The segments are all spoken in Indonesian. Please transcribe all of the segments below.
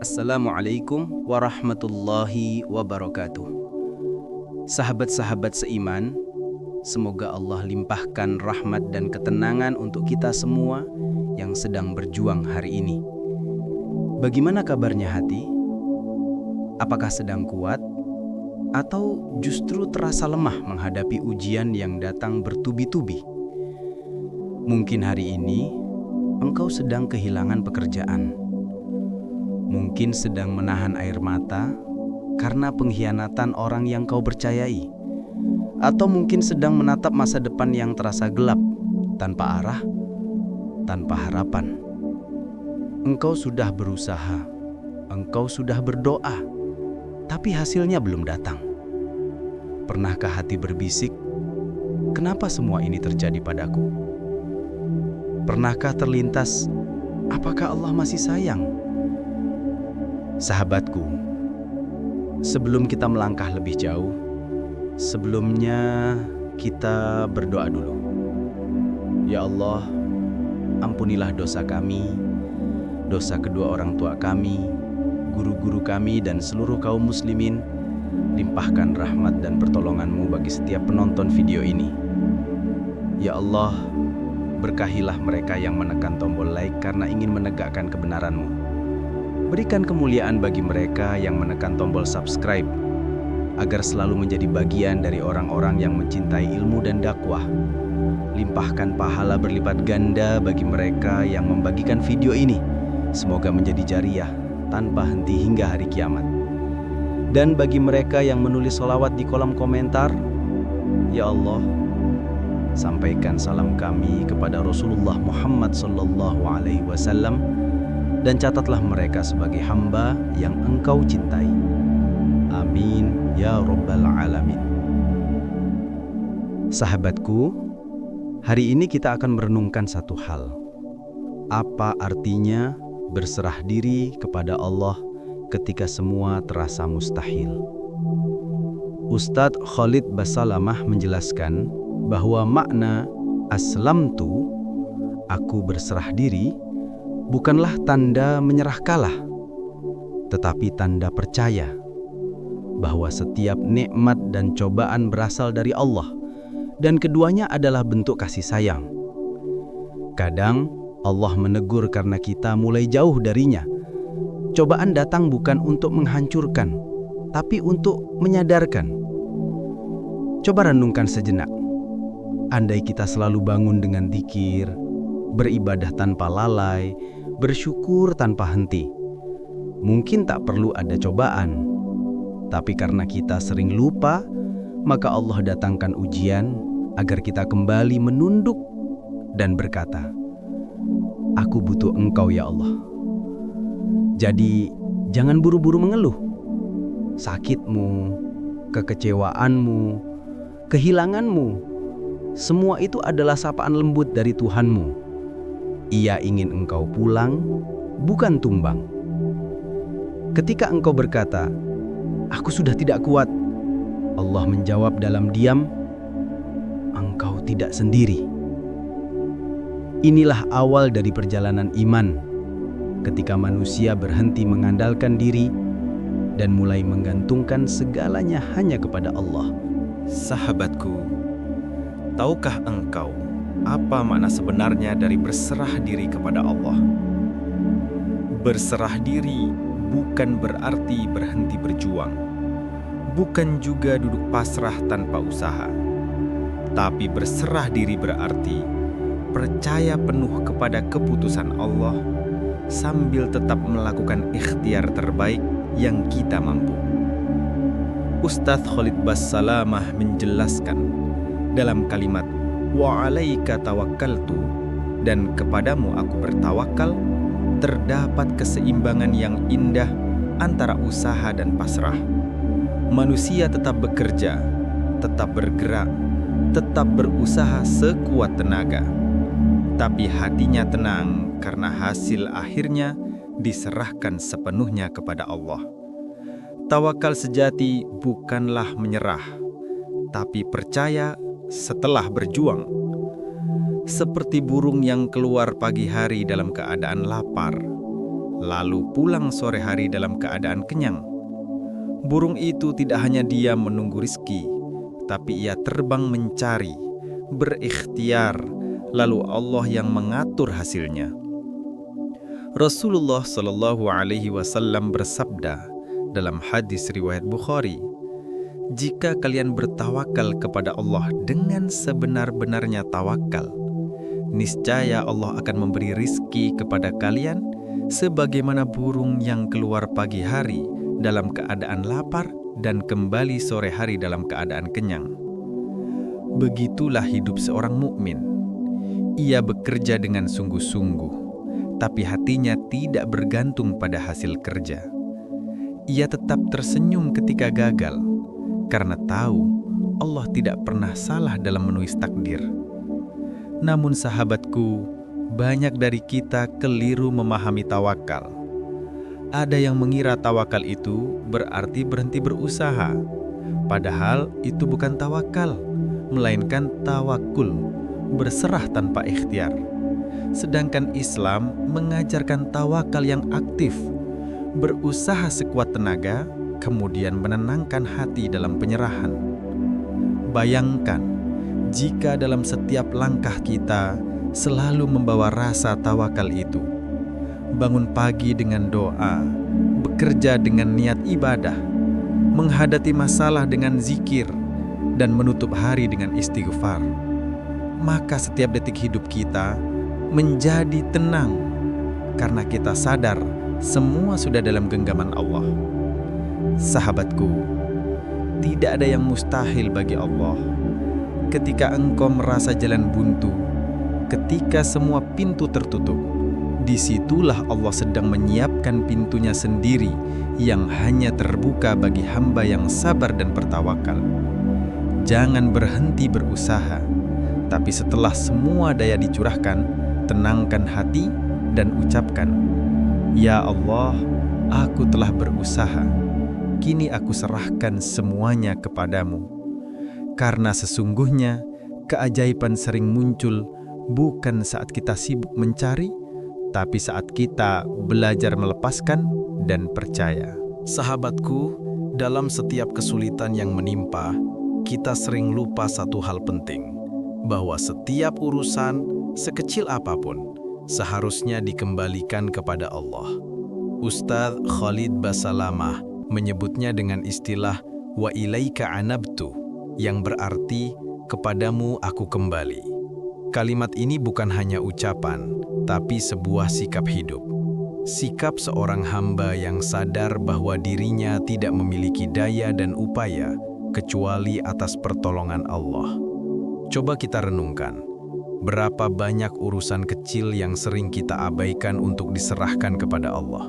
Assalamualaikum warahmatullahi wabarakatuh. Sahabat-sahabat seiman, semoga Allah limpahkan rahmat dan ketenangan untuk kita semua yang sedang berjuang hari ini. Bagaimana kabarnya hati? Apakah sedang kuat? Atau justru terasa lemah menghadapi ujian yang datang bertubi-tubi? Mungkin hari ini engkau sedang kehilangan pekerjaan. Mungkin sedang menahan air mata karena pengkhianatan orang yang kau percayai. Atau mungkin sedang menatap masa depan yang terasa gelap, tanpa arah, tanpa harapan. Engkau sudah berusaha, engkau sudah berdoa, tapi hasilnya belum datang. Pernahkah hati berbisik, kenapa semua ini terjadi padaku? Pernahkah terlintas, apakah Allah masih sayang? Sahabatku, sebelum kita melangkah lebih jauh, sebelumnya kita berdoa dulu. Ya Allah, ampunilah dosa kami, dosa kedua orang tua kami, guru-guru kami dan seluruh kaum muslimin. Limpahkan rahmat dan pertolongan-Mu bagi setiap penonton video ini. Ya Allah, berkahilah mereka yang menekan tombol like karena ingin menegakkan kebenaran-Mu. Berikan kemuliaan bagi mereka yang menekan tombol subscribe, agar selalu menjadi bagian dari orang-orang yang mencintai ilmu dan dakwah. Limpahkan pahala berlipat ganda bagi mereka yang membagikan video ini. Semoga menjadi jariah tanpa henti hingga hari kiamat. Dan bagi mereka yang menulis sholawat di kolom komentar, ya Allah, sampaikan salam kami kepada Rasulullah Muhammad SAW, dan catatlah mereka sebagai hamba yang Engkau cintai. Amin ya Rabbal Alamin. Sahabatku, hari ini kita akan merenungkan satu hal. Apa artinya berserah diri kepada Allah ketika semua terasa mustahil? Ustadz Khalid Basalamah menjelaskan bahwa makna aslamtu, aku berserah diri, bukanlah tanda menyerah kalah, tetapi tanda percaya bahwa setiap nikmat dan cobaan berasal dari Allah, dan keduanya adalah bentuk kasih sayang. Kadang Allah menegur karena kita mulai jauh darinya. Cobaan datang bukan untuk menghancurkan, tapi untuk menyadarkan. Coba renungkan sejenak. Andai kita selalu bangun dengan zikir, beribadah tanpa lalai, bersyukur tanpa henti, mungkin tak perlu ada cobaan. Tapi karena kita sering lupa, maka Allah datangkan ujian agar kita kembali menunduk dan berkata, "Aku butuh Engkau ya Allah." Jadi, jangan buru-buru mengeluh. Sakitmu, kekecewaanmu, kehilanganmu, semua itu adalah sapaan lembut dari Tuhanmu. Ia ingin engkau pulang, bukan tumbang. Ketika engkau berkata, "Aku sudah tidak kuat," Allah menjawab dalam diam, "Engkau tidak sendiri." Inilah awal dari perjalanan iman, ketika manusia berhenti mengandalkan diri dan mulai menggantungkan segalanya hanya kepada Allah. Sahabatku, tahukah engkau apa makna sebenarnya dari berserah diri kepada Allah? Berserah diri bukan berarti berhenti berjuang, bukan juga duduk pasrah tanpa usaha. Tapi berserah diri berarti percaya penuh kepada keputusan Allah sambil tetap melakukan ikhtiar terbaik yang kita mampu. Ustadz Khalid Basalamah menjelaskan dalam kalimat "Wa 'alaika tawakkaltu", dan kepadamu aku bertawakal, terdapat keseimbangan yang indah antara usaha dan pasrah. Manusia tetap bekerja, tetap bergerak, tetap berusaha sekuat tenaga, tapi hatinya tenang karena hasil akhirnya diserahkan sepenuhnya kepada Allah. Tawakal sejati bukanlah menyerah, tapi percaya setelah berjuang. Seperti burung yang keluar pagi hari dalam keadaan lapar, lalu pulang sore hari dalam keadaan kenyang. Burung itu tidak hanya diam menunggu rizki, tapi ia terbang mencari, berikhtiar, lalu Allah yang mengatur hasilnya. Rasulullah Shallallahu Alaihi Wasallam bersabda dalam hadis riwayat Bukhari, "Jika kalian bertawakal kepada Allah dengan sebenar-benarnya tawakal, niscaya Allah akan memberi rizki kepada kalian sebagaimana burung yang keluar pagi hari dalam keadaan lapar dan kembali sore hari dalam keadaan kenyang." Begitulah hidup seorang mukmin. Ia bekerja dengan sungguh-sungguh, tapi hatinya tidak bergantung pada hasil kerja. Ia tetap tersenyum ketika gagal, karena tahu Allah tidak pernah salah dalam menulis takdir. Namun sahabatku, banyak dari kita keliru memahami tawakal. Ada yang mengira tawakal itu berarti berhenti berusaha. Padahal itu bukan tawakal, melainkan tawakul, berserah tanpa ikhtiar. Sedangkan Islam mengajarkan tawakal yang aktif, berusaha sekuat tenaga, kemudian menenangkan hati dalam penyerahan. Bayangkan, jika dalam setiap langkah kita selalu membawa rasa tawakal itu. Bangun pagi dengan doa, bekerja dengan niat ibadah, menghadapi masalah dengan zikir, dan menutup hari dengan istighfar. Maka setiap detik hidup kita menjadi tenang, karena kita sadar semua sudah dalam genggaman Allah. Sahabatku, tidak ada yang mustahil bagi Allah. Ketika engkau merasa jalan buntu, ketika semua pintu tertutup, disitulah Allah sedang menyiapkan pintunya sendiri yang hanya terbuka bagi hamba yang sabar dan bertawakal. Jangan berhenti berusaha, tapi setelah semua daya dicurahkan, tenangkan hati dan ucapkan, "Ya Allah, aku telah berusaha. Kini aku serahkan semuanya kepadamu." Karena sesungguhnya keajaiban sering muncul bukan saat kita sibuk mencari, tapi saat kita belajar melepaskan dan percaya. Sahabatku, dalam setiap kesulitan yang menimpa, kita sering lupa satu hal penting, bahwa setiap urusan, sekecil apapun, seharusnya dikembalikan kepada Allah. Ustadz Khalid Basalamah menyebutnya dengan istilah wa ilaika anabtu, yang berarti kepadamu aku kembali. Kalimat ini bukan hanya ucapan, tapi sebuah sikap hidup. Sikap seorang hamba yang sadar bahwa dirinya tidak memiliki daya dan upaya kecuali atas pertolongan Allah. Coba kita renungkan, berapa banyak urusan kecil yang sering kita abaikan untuk diserahkan kepada Allah.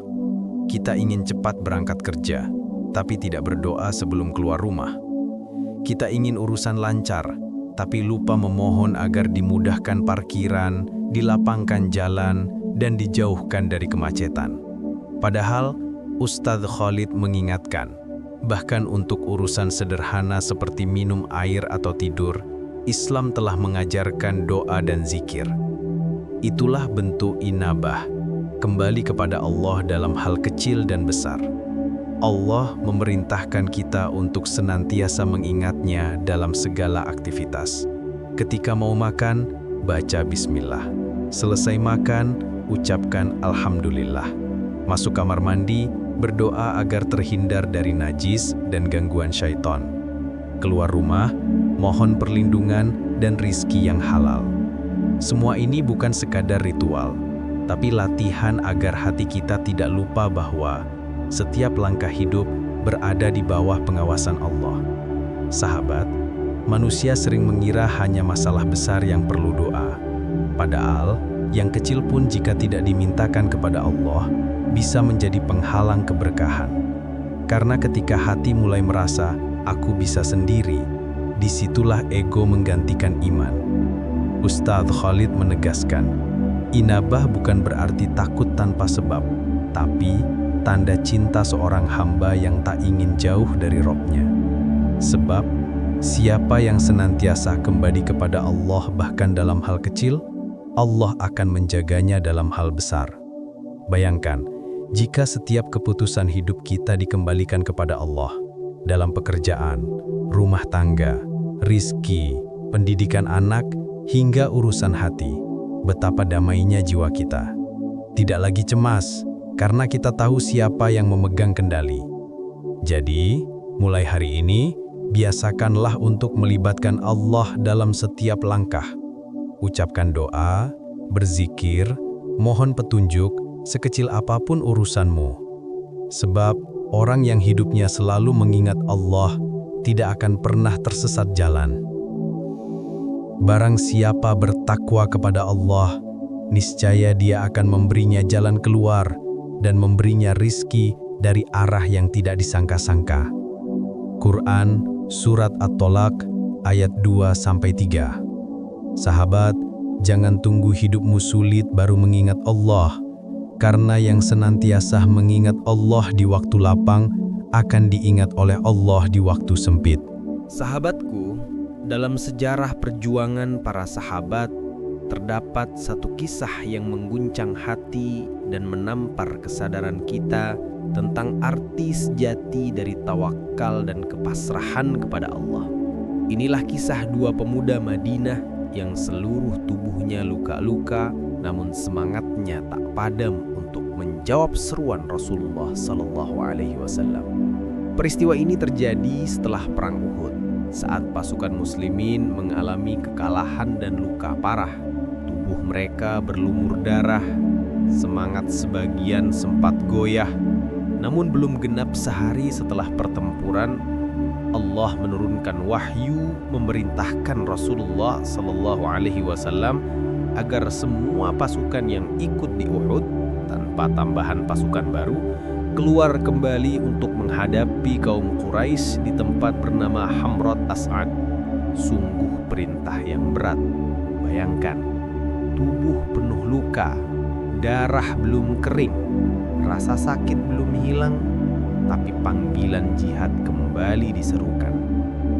Kita ingin cepat berangkat kerja, tapi tidak berdoa sebelum keluar rumah. Kita ingin urusan lancar, tapi lupa memohon agar dimudahkan parkiran, dilapangkan jalan, dan dijauhkan dari kemacetan. Padahal, Ustadz Khalid mengingatkan, bahkan untuk urusan sederhana seperti minum air atau tidur, Islam telah mengajarkan doa dan zikir. Itulah bentuk inabah, kembali kepada Allah dalam hal kecil dan besar. Allah memerintahkan kita untuk senantiasa mengingatnya dalam segala aktivitas. Ketika mau makan, baca bismillah. Selesai makan, ucapkan alhamdulillah. Masuk kamar mandi, berdoa agar terhindar dari najis dan gangguan syaitan. Keluar rumah, mohon perlindungan dan rizki yang halal. Semua ini bukan sekadar ritual, tapi latihan agar hati kita tidak lupa bahwa setiap langkah hidup berada di bawah pengawasan Allah. Sahabat, manusia sering mengira hanya masalah besar yang perlu doa. Padahal, yang kecil pun jika tidak dimintakan kepada Allah, bisa menjadi penghalang keberkahan. Karena ketika hati mulai merasa, aku bisa sendiri, disitulah ego menggantikan iman. Ustadz Khalid menegaskan, inabah bukan berarti takut tanpa sebab, tapi tanda cinta seorang hamba yang tak ingin jauh dari Robnya. Sebab, siapa yang senantiasa kembali kepada Allah bahkan dalam hal kecil, Allah akan menjaganya dalam hal besar. Bayangkan, Jika setiap keputusan hidup kita dikembalikan kepada Allah, dalam pekerjaan, rumah tangga, rizki, pendidikan anak, hingga urusan hati, betapa damainya jiwa kita. Tidak lagi cemas, karena kita tahu siapa yang memegang kendali. Jadi, mulai hari ini, biasakanlah untuk melibatkan Allah dalam setiap langkah. Ucapkan doa, berzikir, mohon petunjuk, sekecil apapun urusanmu. Sebab orang yang hidupnya selalu mengingat Allah tidak akan pernah tersesat jalan. Barang siapa bertakwa kepada Allah, niscaya Dia akan memberinya jalan keluar dan memberinya rizki dari arah yang tidak disangka-sangka. Quran Surat At-Tolaq ayat 2-3. Sahabat, jangan tunggu hidupmu sulit baru mengingat Allah. Karena yang senantiasa mengingat Allah di waktu lapang akan diingat oleh Allah di waktu sempit. Sahabatku, dalam sejarah perjuangan para sahabat, terdapat satu kisah yang mengguncang hati dan menampar kesadaran kita tentang arti sejati dari tawakal dan kepasrahan kepada Allah. Inilah kisah dua pemuda Madinah yang seluruh tubuhnya luka-luka, namun semangatnya tak padam untuk menjawab seruan Rasulullah SAW. Peristiwa ini terjadi setelah Perang Uhud, saat pasukan muslimin mengalami kekalahan dan luka parah. Tubuh mereka berlumur darah, semangat sebagian sempat goyah. Namun belum genap sehari setelah pertempuran, Allah menurunkan wahyu memerintahkan Rasulullah SAW agar semua pasukan yang ikut di Uhud tanpa tambahan pasukan baru keluar kembali untuk menghadapi kaum Quraisy di tempat bernama Hamrat As'ad. Sungguh perintah yang berat. Bayangkan, tubuh penuh luka, darah belum kering, rasa sakit belum hilang, tapi panggilan jihad kembali diserukan.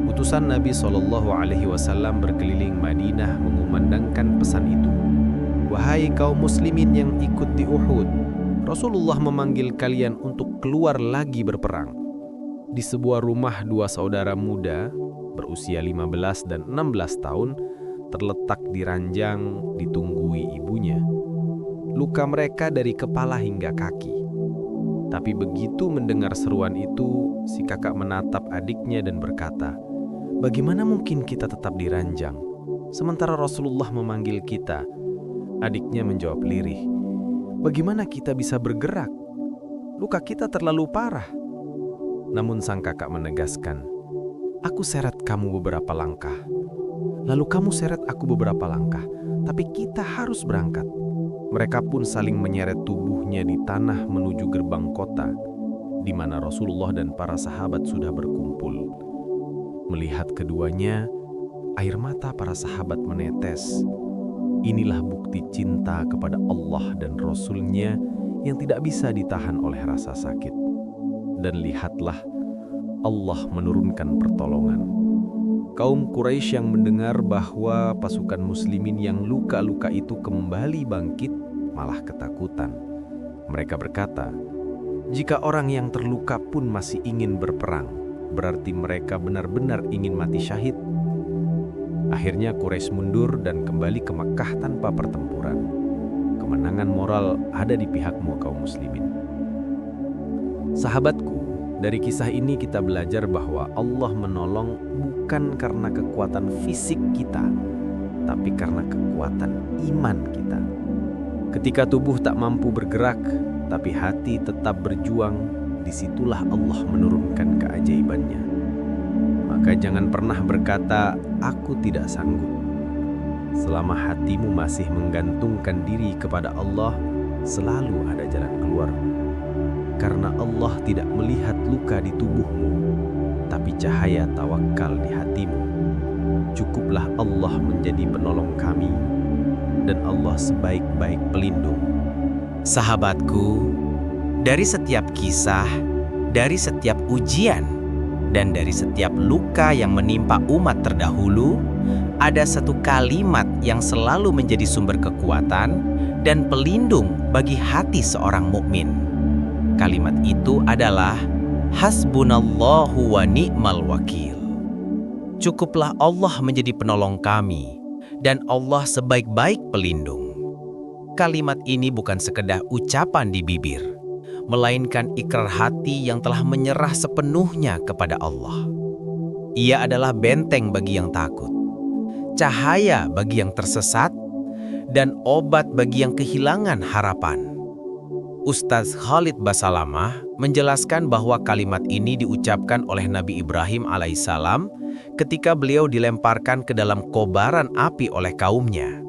Utusan Nabi SAW berkeliling Madinah mengumandangkan pesan itu. Wahai kaum muslimin yang ikut di Uhud, Rasulullah memanggil kalian untuk keluar lagi berperang. Di sebuah rumah dua saudara muda berusia 15 dan 16 tahun terletak di ranjang ditunggui ibunya. Luka mereka dari kepala hingga kaki. Tapi begitu mendengar seruan itu, si kakak menatap adiknya dan berkata, "Bagaimana mungkin kita tetap di ranjang, sementara Rasulullah memanggil kita?" Adiknya menjawab lirih, "Bagaimana kita bisa bergerak? Luka kita terlalu parah." Namun sang kakak menegaskan, "Aku seret kamu beberapa langkah, lalu kamu seret aku beberapa langkah, tapi kita harus berangkat." Mereka pun saling menyeret tubuhnya di tanah menuju gerbang kota, di mana Rasulullah dan para sahabat sudah berkumpul. Melihat keduanya, air mata para sahabat menetes. Inilah bukti cinta kepada Allah dan Rasul-Nya yang tidak bisa ditahan oleh rasa sakit. Dan lihatlah, Allah menurunkan pertolongan. Kaum Quraisy yang mendengar bahwa pasukan muslimin yang luka-luka itu kembali bangkit, malah ketakutan. Mereka berkata, "Jika orang yang terluka pun masih ingin berperang, berarti mereka benar-benar ingin mati syahid." Akhirnya Quraisy mundur dan kembali ke Makkah tanpa pertempuran. Kemenangan moral ada di pihakmu kaum muslimin. Sahabatku, dari kisah ini kita belajar bahwa Allah menolong bukan karena kekuatan fisik kita, tapi karena kekuatan iman kita. Ketika tubuh tak mampu bergerak, tapi hati tetap berjuang, disitulah Allah menurunkan keajaibannya. Maka jangan pernah berkata, "Aku tidak sanggup." Selama hatimu masih menggantungkan diri kepada Allah, selalu ada jalan keluar. Karena Allah tidak melihat luka di tubuhmu, tapi cahaya tawakal di hatimu. Cukuplah Allah menjadi penolong kami, dan Allah sebaik-baik pelindung. Sahabatku, dari setiap kisah, dari setiap ujian, dan dari setiap luka yang menimpa umat terdahulu, ada satu kalimat yang selalu menjadi sumber kekuatan dan pelindung bagi hati seorang mukmin. Kalimat itu adalah hasbunallahu wa ni'mal wakil. Cukuplah Allah menjadi penolong kami, dan Allah sebaik-baik pelindung. Kalimat ini bukan sekedar ucapan di bibir, melainkan ikrar hati yang telah menyerah sepenuhnya kepada Allah. Ia adalah benteng bagi yang takut, cahaya bagi yang tersesat, dan obat bagi yang kehilangan harapan. Ustaz Khalid Basalamah menjelaskan bahwa kalimat ini diucapkan oleh Nabi Ibrahim alaihissalam ketika beliau dilemparkan ke dalam kobaran api oleh kaumnya.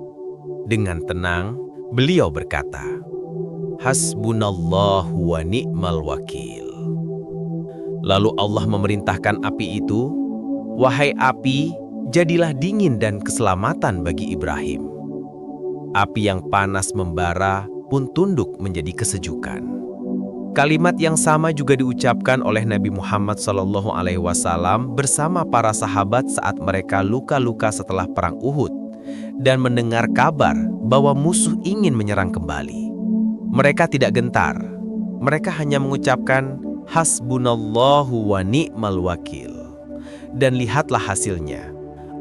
Dengan tenang, beliau berkata, hasbunallahu wa ni'mal wakil. Lalu Allah memerintahkan api itu, wahai api, jadilah dingin dan keselamatan bagi Ibrahim. Api yang panas membara pun tunduk menjadi kesejukan. Kalimat yang sama juga diucapkan oleh Nabi Muhammad SAW bersama para sahabat saat mereka luka-luka setelah perang Uhud dan mendengar kabar bahwa musuh ingin menyerang kembali. Mereka tidak gentar. Mereka hanya mengucapkan hasbunallahu wa ni'mal wakil. Dan lihatlah hasilnya.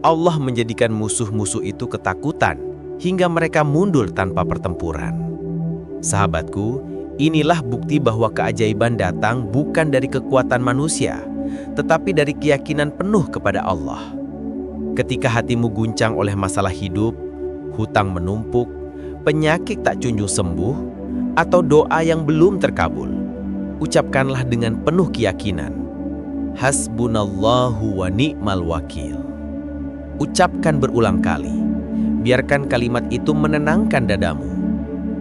Allah menjadikan musuh-musuh itu ketakutan hingga mereka mundur tanpa pertempuran. Sahabatku, inilah bukti bahwa keajaiban datang bukan dari kekuatan manusia, tetapi dari keyakinan penuh kepada Allah. Ketika hatimu guncang oleh masalah hidup, hutang menumpuk, penyakit tak kunjung sembuh, atau doa yang belum terkabul, ucapkanlah dengan penuh keyakinan, hasbunallahu wa ni'mal wakil. Ucapkan berulang kali, biarkan kalimat itu menenangkan dadamu.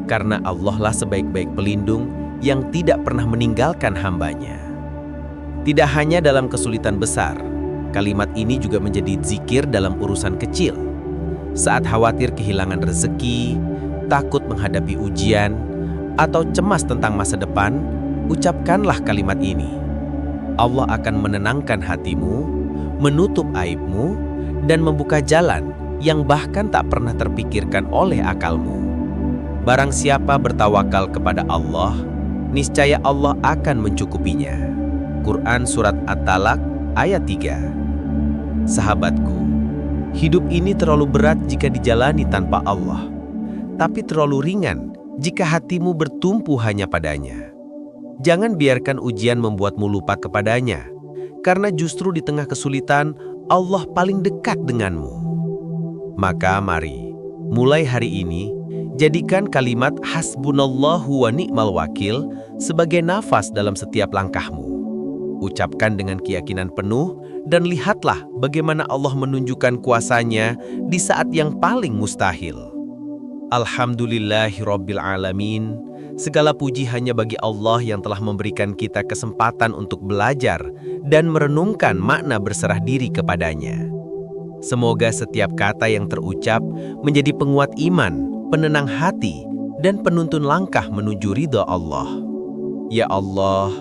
Karena Allah lah sebaik-baik pelindung yang tidak pernah meninggalkan hambanya. Tidak hanya dalam kesulitan besar, kalimat ini juga menjadi zikir dalam urusan kecil. Saat khawatir kehilangan rezeki, takut menghadapi ujian, atau cemas tentang masa depan, ucapkanlah kalimat ini. Allah akan menenangkan hatimu, menutup aibmu, dan membuka jalan yang bahkan tak pernah terpikirkan oleh akalmu. Barang siapa bertawakal kepada Allah, niscaya Allah akan mencukupinya. Quran Surat At-Talaq ayat 3. Sahabatku, hidup ini terlalu berat jika dijalani tanpa Allah, tapi terlalu ringan jika hatimu bertumpu hanya padanya. Jangan biarkan ujian membuatmu lupa kepadanya, karena justru di tengah kesulitan, Allah paling dekat denganmu. Maka mari, mulai hari ini, jadikan kalimat hasbunallahu wa ni'mal wakil sebagai nafas dalam setiap langkahmu. Ucapkan dengan keyakinan penuh dan lihatlah bagaimana Allah menunjukkan kuasa-Nya di saat yang paling mustahil. Alhamdulillahirabbil alamin. Segala puji hanya bagi Allah yang telah memberikan kita kesempatan untuk belajar dan merenungkan makna berserah diri kepadanya. Semoga setiap kata yang terucap menjadi penguat iman, penenang hati, dan penuntun langkah menuju ridha Allah. Ya Allah,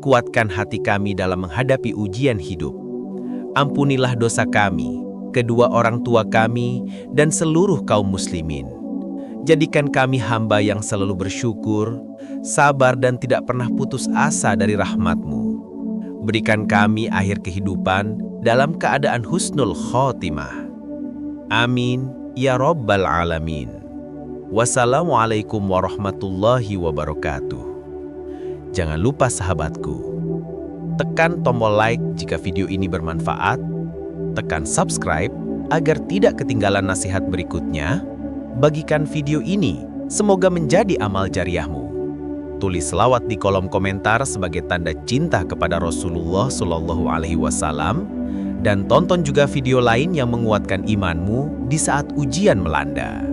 kuatkan hati kami dalam menghadapi ujian hidup. Ampunilah dosa kami, kedua orang tua kami, dan seluruh kaum muslimin. Jadikan kami hamba yang selalu bersyukur, sabar, dan tidak pernah putus asa dari rahmat-Mu. Berikan kami akhir kehidupan dalam keadaan husnul khotimah. Amin, ya Rabbal Alamin. Wassalamualaikum warahmatullahi wabarakatuh. Jangan lupa sahabatku, tekan tombol like jika video ini bermanfaat, tekan subscribe agar tidak ketinggalan nasihat berikutnya, bagikan video ini, semoga menjadi amal jariahmu. Tulis selawat di kolom komentar sebagai tanda cinta kepada Rasulullah SAW, dan tonton juga video lain yang menguatkan imanmu di saat ujian melanda.